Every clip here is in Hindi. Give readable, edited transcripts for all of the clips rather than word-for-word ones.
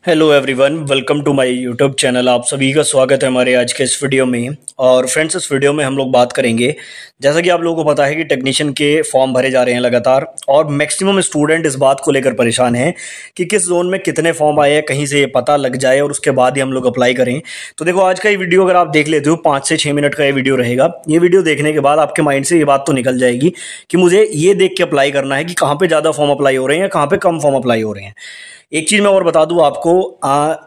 Hello everyone, welcome to my YouTube channel. आप सभी का स्वागत है हमारे आज के इस वीडियो में। और फ्रेंड्स, इस वीडियो में हम लोग बात करेंगे, जैसा कि आप लोगों को पता है कि टेक्नीशियन के फॉर्म भरे जा रहे हैं लगातार, और मैक्सिमम स्टूडेंट इस बात को लेकर परेशान हैं कि किस जोन में कितने फॉर्म आए हैं, कहीं से ये पता लग जाए और उसके बाद ही हम लोग अप्लाई करें। तो देखो, आज का ये वीडियो अगर आप देख लेते हो, 5 से 6 मिनट का ये वीडियो रहेगा। ये वीडियो देखने के बाद आपके माइंड से ये बात तो निकल जाएगी कि मुझे ये देख के अप्लाई करना है कि कहाँ पे ज़्यादा फॉर्म अप्लाई हो रहे हैं या कहाँ पे कम फॉर्म अप्लाई हो रहे हैं। एक चीज़ मैं और बता दूं आपको,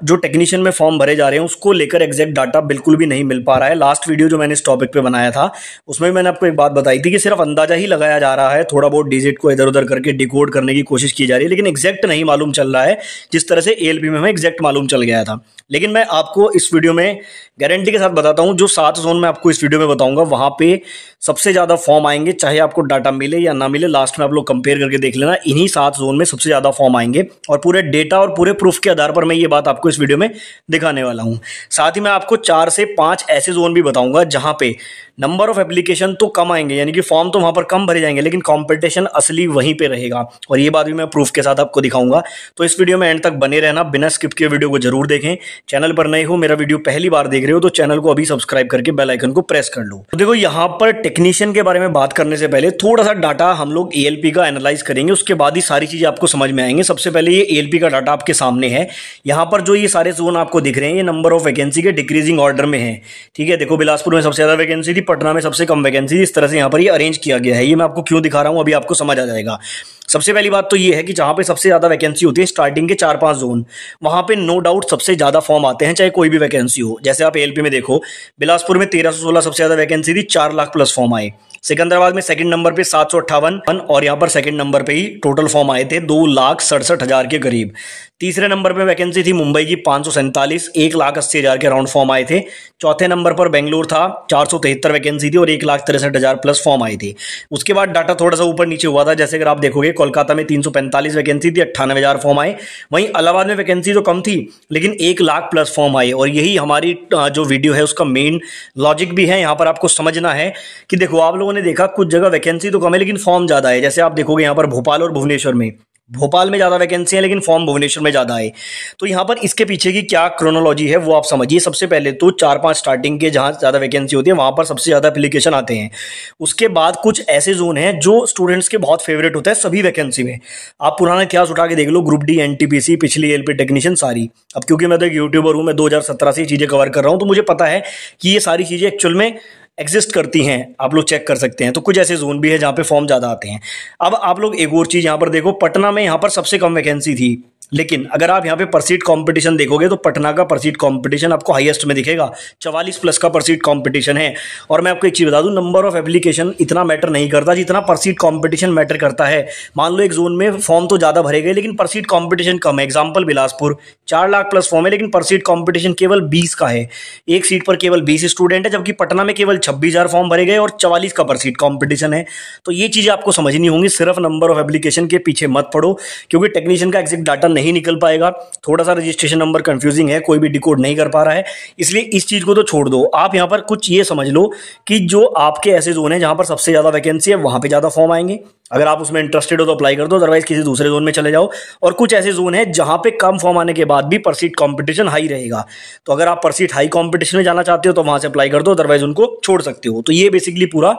जो टेक्नीशियन में फॉर्म भरे जा रहे हैं उसको लेकर एग्जैक्ट डाटा बिल्कुल भी नहीं मिल पा रहा है। लास्ट वीडियो जो मैंने इस टॉपिक पे बनाया था उसमें मैंने आपको एक बात बताई थी कि सिर्फ अंदाजा ही लगाया जा रहा है, थोड़ा बहुत डिजिट को इधर उधर करके डिकोड करने की कोशिश की जा रही है, लेकिन एग्जैक्ट नहीं मालूम चल रहा है जिस तरह से एएलपी में हमें एग्जैक्ट मालूम चल गया था। लेकिन मैं आपको इस वीडियो में गारंटी के साथ बताता हूं, जो 7 जोन में आपको इस वीडियो में बताऊंगा वहां पे सबसे ज्यादा फॉर्म आएंगे, चाहे आपको डाटा मिले या ना मिले। लास्ट में आप लोग कंपेयर करके देख लेना, इन्हीं 7 जोन में सबसे ज्यादा फॉर्म आएंगे और पूरे डेटा और पूरे प्रूफ के आधार पर मैं ये बात आपको इस वीडियो में दिखाने वाला हूं। साथ ही मैं आपको 4 से 5 ऐसे जोन भी बताऊंगा जहां पे नंबर ऑफ एप्लीकेशन तो कम आएंगे, यानी कि फॉर्म तो वहां पर कम भरे जाएंगे, लेकिन कंपटीशन असली वहीं पे रहेगा। और ये बात भी मैं प्रूफ के साथ आपको दिखाऊंगा। तो इस वीडियो में एंड तक बने रहना, बिना स्किप किए वीडियो को जरूर देखें। चैनल पर नए हो, मेरा वीडियो पहली बार देख रहे हो तो चैनल को अभी सब्सक्राइब करके बेल आइकन को प्रेस कर लो। तो देखो, यहाँ पर टेक्नीशियन के बारे में बात करने से पहले थोड़ा सा डाटा हम लोग एएलपी का एनालाइज करेंगे, उसके बाद ही सारी चीजें आपको समझ में आएंगे। सबसे पहले ये एएलपी का डाटा आपके सामने है। यहाँ पर जो ये सारे जोन आपको दिख रहे हैं, ये नंबर ऑफ वैकेंसी के डिक्रीजिंग ऑर्डर में है। ठीक है, देखो, बिलासपुर में सबसे ज्यादा वैकेंसी थी, पटना में सबसे कम वैकेंसी, इस तरह से यहाँ पर ये अरेंज किया गया है। ये मैं आपको क्यों दिखा रहा हूँ अभी आपको समझ आ जाएगा। सबसे पहली बात तो ये है कि जहां पे सबसे ज्यादा वैकेंसी होती है, स्टार्टिंग के 4-5 जोन, वहां पे नो डाउट सबसे ज्यादा फॉर्म आते हैं, चाहे कोई भी वैकेंसी हो। जैसे आप एएलपी में देखो, बिलासपुर में 1316 सबसे ज्यादा वैकेंसी थी, 4 लाख प्लस फॉर्म आए। सिकंदराबाद में सेकंड नंबर पे 758, और यहाँ पर सेकंड नंबर पे ही टोटल फॉर्म आए थे 2,67,000 के करीब। तीसरे नंबर पे वैकेंसी थी मुंबई की 547, 1,80,000 के राउंड फॉर्म आए थे। चौथे नंबर पर बेंगलुरु था, 473 वैकेंसी थी और 1,63,000 प्लस फॉर्म आए थे। उसके बाद डाटा थोड़ा सा ऊपर नीचे हुआ था, जैसे अगर आप देखोगे, कोलकाता में 345 वैकेंसी थी, 98,000 फॉर्म आए। वहीं इलाहाबाद में वैकेंसी तो कम थी, लेकिन 1 लाख प्लस फॉर्म आए। और यही हमारी जो वीडियो है उसका मेन लॉजिक भी है। यहाँ पर आपको समझना है कि देखो, आप लोगों ने देखा कुछ जगह वैकेंसी तो कम है लेकिन फॉर्म ज्यादा है। जैसे आप देखोगे यहाँ पर भोपाल और भुवनेश्वर में, भोपाल में ज्यादा वैकेंसी है लेकिन फॉर्म भुवनेश्वर में ज्यादा है। तो यहाँ पर इसके पीछे की क्या क्रोनोलॉजी है वो आप समझिए। सबसे पहले तो 4-5 स्टार्टिंग के जहां ज्यादा वैकेंसी होती है वहां पर सबसे ज्यादा एप्लीकेशन आते हैं। उसके बाद कुछ ऐसे जोन हैं जो स्टूडेंट्स के बहुत फेवरेट होता है सभी वैकेंसी में। आप पुराना इतिहास उठा के देख लो, ग्रुप डी, एनटीपीसी, पिछली एएलपी टेक्नीशियन, सारी। अब क्योंकि मैं तो एक यूट्यूबर हूं, मैं 2017 से ये चीजें कवर कर रहा हूं, तो मुझे पता है कि ये सारी चीजें एक्चुअल में एग्जिस्ट करती हैं। आप लोग चेक कर सकते हैं। तो कुछ ऐसे जोन भी है जहां पे फॉर्म ज्यादा आते हैं। अब आप लोग एक और चीज यहां पर देखो, पटना में यहां पर सबसे कम वैकेंसी थी, लेकिन अगर आप यहाँ पे पर सीट कंपटीशन देखोगे तो पटना का पर सीट कंपटीशन आपको हाईएस्ट में दिखेगा, 44 प्लस का पर सीट कंपटीशन है। और मैं आपको एक चीज बता दूं, नंबर ऑफ एप्लीकेशन इतना मैटर नहीं करता जितना पर सीट कंपटीशन मैटर करता है। मान लो एक जोन में फॉर्म तो ज्यादा भरे गए लेकिन पर सीट कंपटीशन कम है। Example, Bilaspur 4 lakh plus form है लेकिन पर सीट कंपटीशन केवल 20 का है। एक सीट पर केवल 20 स्टूडेंट है, जबकि पटना में केवल 26,000 फॉर्म भरे गए और 44 का पर सीट कंपटीशन है। तो ये चीजें आपको समझनी होंगी। सिर्फ नंबर ऑफ एप्लीकेशन के पीछे मत पड़ो, क्योंकि टेक्नीशियन का एग्जैक्ट डाटा नहीं निकल पाएगा। थोड़ा सा रजिस्ट्रेशन नंबर कंफ्यूजिंग है, कोई भी डिकोड नहीं कर पा रहा है, इसलिए इस चीज को तो छोड़ दो। आप यहां पर कुछ ये समझ लो कि जो आपके ऐसे जोन है जहां पर सबसे ज्यादा वैकेंसी है वहां पे ज्यादा फॉर्म आएंगे। अगर आप उसमें इंटरेस्टेड हो तो अप्लाई कर दो, अदरवाइज किसी दूसरे जोन में चले जाओ। और कुछ ऐसे जोन है जहां पे कम फॉर्म आने के बाद भी पर सीट कंपटीशन हाई रहेगा। तो अगर आप पर सीट हाई कंपटीशन में जाना चाहते हो तो वहां से अप्लाई कर दो, अदरवाइज उनको छोड़ सकते हो। तो ये बेसिकली पूरा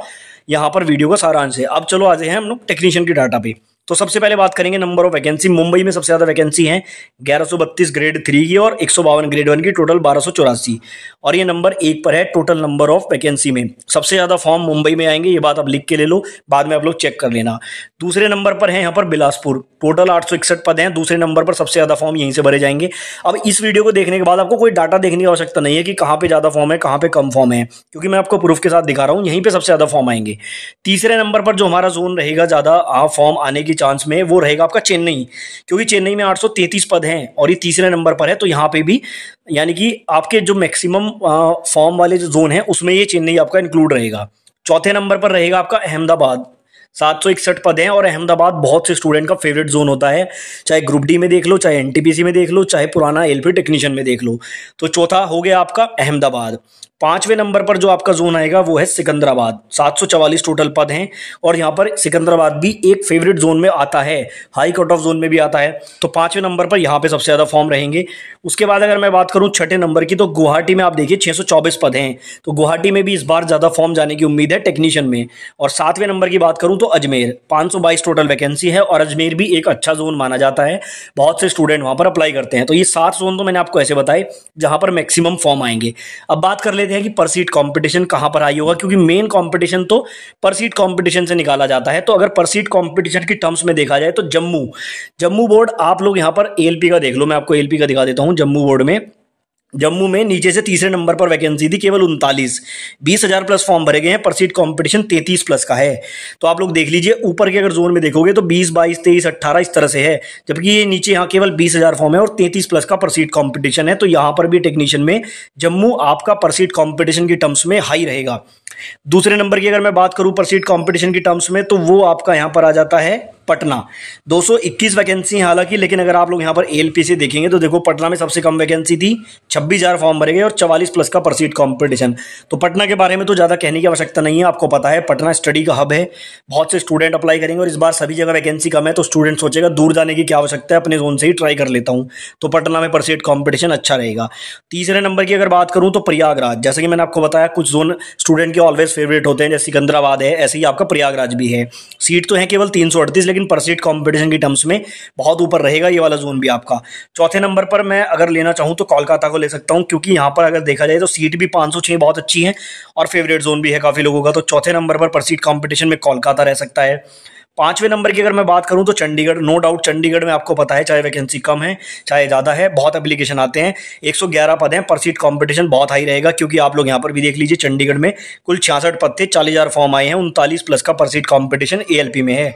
यहाँ पर वीडियो का सारांश है। अब चलो आते हैं हम लोग टेक्नीशियन की डाटा पे। तो सबसे पहले बात करेंगे नंबर ऑफ वैकेंसी। मुंबई में सबसे ज्यादा वैकेंसी है, 1132 ग्रेड 3 की और 152 ग्रेड 1 की, टोटल 1284। और ये नंबर 1 पर है टोटल नंबर ऑफ वैकेंसी में। सबसे ज्यादा फॉर्म मुंबई में आएंगे, ये बात आप लिख के ले लो, बाद में आप लोग चेक कर लेना। दूसरे नंबर पर है यहाँ पर बिलासपुर, टोटल 861 पद हैं। दूसरे नंबर पर सबसे ज्यादा फॉर्म यहीं से भरे जाएंगे। अब इस वीडियो को देखने के बाद आपको कोई डाटा देखने की आवश्यकता नहीं है कि कहाँ पे ज्यादा फॉर्म है कहाँ पे कम फॉर्म है, क्योंकि मैं आपको प्रूफ के साथ दिखा रहा हूँ, यहीं पे सबसे ज्यादा फॉर्म आएंगे। तीसरे नंबर पर जो हमारा जोन रहेगा ज्यादा फॉर्म आने की चांस में, वो रहेगा आपका चेन्नई, क्योंकि चेन्नई में 833 पद हैं और ये तीसरे नंबर पर है। तो यहाँ पे भी यानी कि आपके जो मैक्सिमम फॉर्म वाले जो जोन है उसमें ये चेन्नई आपका इंक्लूड रहेगा। चौथे नंबर पर रहेगा आपका अहमदाबाद, 761 पद हैं और अहमदाबाद बहुत से स्टूडेंट का फेवरेट जोन होता है, चाहे ग्रुप डी में देख लो, चाहे एनटीपीसी में देख लो, चाहे पुराना एएलपी टेक्नीशियन में देख लो। तो चौथा हो गया आपका अहमदाबाद। 5वें नंबर पर जो आपका जोन आएगा वो है सिकंदराबाद, 744 टोटल पद हैं और यहाँ पर सिकंदराबाद भी एक फेवरेट जोन में आता है, हाई कट ऑफ जोन में भी आता है। तो 5वें नंबर पर यहाँ पे सबसे ज़्यादा फॉर्म रहेंगे। उसके बाद अगर मैं बात करूँ 6ठे नंबर की, तो गुवाहाटी में आप देखिए 624 पद हैं, तो गुवाहाटी में भी इस बार ज़्यादा फॉर्म जाने की उम्मीद है टेक्नीशियन में। और 7वें नंबर की बात करूँ तो अजमेर, 522 टोटल वैकेंसी है और अजमेर भी एक अच्छा जोन माना जाता है, बहुत से स्टूडेंट वहाँ पर अप्लाई करते हैं। तो ये 7 जोन तो मैंने आपको ऐसे बताए जहाँ पर मैक्सिमम फॉर्म आएंगे। अब बात कर लेते हैं कि पर सीट कंपटीशन कहाँ पर आई होगा, क्योंकि मेन कंपटीशन तो पर सीट कंपटीशन से निकाला जाता है। तो अगर पर सीट कंपटीशन की टर्म्स में देखा जाए तो जम्मू बोर्ड, आप लोग यहाँ पर एएलपी का देख लो, मैं आपको एएलपी का दिखा देता हूँ। जम्मू में नीचे से तीसरे नंबर पर वैकेंसी थी केवल 39, 20,000 प्लस फॉर्म भरे गए हैं, पर सीट कंपटीशन 33 प्लस का है। तो आप लोग देख लीजिए, ऊपर के अगर जोन में देखोगे तो 20, 22, 23, 18 इस तरह से है, जबकि ये नीचे यहाँ केवल 20,000 फॉर्म है और 33 प्लस का पर सीट कंपटीशन है। तो यहाँ पर भी टेक्नीशियन में जम्मू आपका पर सीट कंपटीशन की टर्म्स में हाई रहेगा। दूसरे नंबर की अगर मैं बात करूं पर सीट कंपटीशन की टर्म्स में, तो वो आपका यहां पर आ जाता है पटना, 221 वैकेंसी हालांकि, लेकिन अगर आप लोग यहां पर एएलपी से देखेंगे तो देखो पटना में सबसे कम वैकेंसी थी, 26,000 फॉर्म भरे गए और 44 प्लस का पर सीट कंपटीशन। तो पटना के बारे में तो ज़्यादा कहने की आवश्यकता नहीं है, आपको पता है पटना स्टडी का हब है, बहुत से स्टूडेंट अप्लाई करेंगे और इस बार सभी जगह वैकेंसी कम है, तो स्टूडेंट सोचेगा दूर जाने की क्या आवश्यकता है, अपने जोन से ही ट्राई कर लेता हूँ। तो पटना में पर सीट कॉम्पिटिशन अच्छा रहेगा। तीसरे नंबर की अगर बात करूँ तो प्रयागराज, जैसे कि मैंने आपको बताया कुछ जोन स्टूडेंट के ऑलवेज फेवरेट होते हैं, जैसे सिकंदराबाद है, ऐसे ही आपका प्रयागराज भी है। सीट तो है केवल 338, लेकिन पर सीट कंपटीशन की टर्म्स में बहुत ऊपर रहेगा ये वाला जोन भी आपका। चौथे नंबर पर मैं अगर लेना चाहूँ तो कोलकाता को ले सकता हूँ, क्योंकि यहाँ पर अगर देखा जाए तो सीट भी 506 बहुत अच्छी है और फेवरेट जोन भी है काफ़ी लोगों का। तो चौथे नंबर पर सीट कंपटीशन में कोलकाता रह सकता है। 5वें नंबर की अगर मैं बात करूं तो चंडीगढ़, नो डाउट चंडीगढ़ में आपको पता है चाहे वैकेंसी कम है चाहे ज़्यादा है, बहुत एप्लीकेशन आते हैं, 111 पद हैं, पर सीट कंपटीशन बहुत हाई रहेगा, क्योंकि आप लोग यहां पर भी देख लीजिए चंडीगढ़ में कुल 66 पद थे, 40,000 फॉर्म आए हैं, 39 प्लस का पर सीट कंपटीशन एएलपी में है।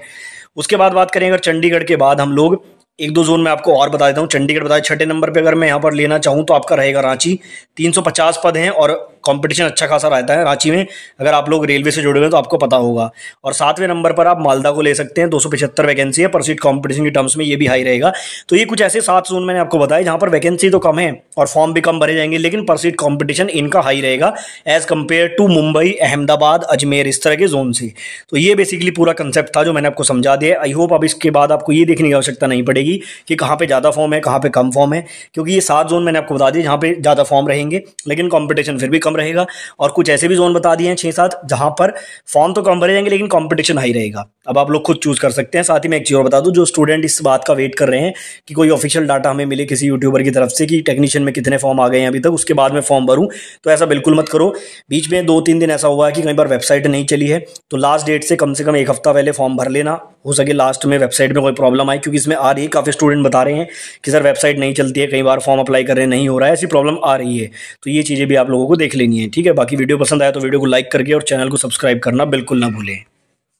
उसके बाद बात करें अगर चंडीगढ़ के बाद हम लोग एक दो जोन में आपको और बता देता हूँ। चंडीगढ़ बताया 6ठे नंबर पे अगर मैं यहाँ पर लेना चाहूँ तो आपका रहेगा रांची, 350 पद हैं और कंपटीशन अच्छा खासा रहता है रांची में, अगर आप लोग रेलवे से जुड़े हुए हैं तो आपको पता होगा। और 7वें नंबर पर आप मालदा को ले सकते हैं, 275 वैकेंसी है, पर सीट कंपटीशन की टर्म्स में ये भी हाई रहेगा। तो ये कुछ ऐसे 7 जोन मैंने आपको बताया जहाँ पर वैकेंसी तो कम है और फॉर्म भी कम भरे जाएंगे, लेकिन पर सीट कंपटीशन इनका हाई रहेगा as compare to Mumbai, Ahmedabad, Ajmer, इस तरह के जोन से। तो ये बेसिकली पूरा कंसेप्ट था जो मैंने आपको समझा दिया। आई होप अब इसके बाद आपको ये देखने की आवश्यकता नहीं पड़ेगी कि कहाँ पे ज़्यादा फॉर्म है कहाँ पे कम फॉर्म है, क्योंकि ये 7 जोन मैंने आपको बता दिए जहाँ पे ज़्यादा फॉर्म रहेंगे लेकिन कंपटीशन फिर भी कम रहेगा, और कुछ ऐसे भी जोन बता दिए हैं 6-7 जहाँ पर फॉर्म तो कम भरे जाएंगे लेकिन कंपटीशन हाई रहेगा। अब आप लोग खुद चूज कर सकते हैं। साथ ही मैं एक चीज़ और बता दूं, जो स्टूडेंट इस बात का वेट कर रहे हैं कि कोई ऑफिशियल डाटा हमें मिले किसी यूट्यूबर की तरफ से कि टेक्नीशियन में कितने फॉर्म आ गए हैं अभी तक, उसके बाद में फॉर्म भरूं, तो ऐसा बिल्कुल मत करो। बीच में 2-3 दिन ऐसा हुआ है कि कई बार वेबसाइट नहीं चली है, तो लास्ट डेट से कम 1 हफ्ता पहले फॉर्म भर लेना, हो सके लास्ट में वेबसाइट में कोई प्रॉब्लम आए, क्योंकि इसमें आ रही है, काफ़ी स्टूडेंट बता रहे हैं कि सर वेबसाइट नहीं चलती है, कई बार फॉर्म अप्लाई कर रहे हैं नहीं हो रहा है, ऐसी प्रॉब्लम आ रही है। तो ये चीज़ें भी आप लोगों को देख लेनी है, ठीक है। बाकी वीडियो पसंद आया तो वीडियो को लाइक करके और चैनल को सब्सक्राइब करना बिल्कुल ना भूलें।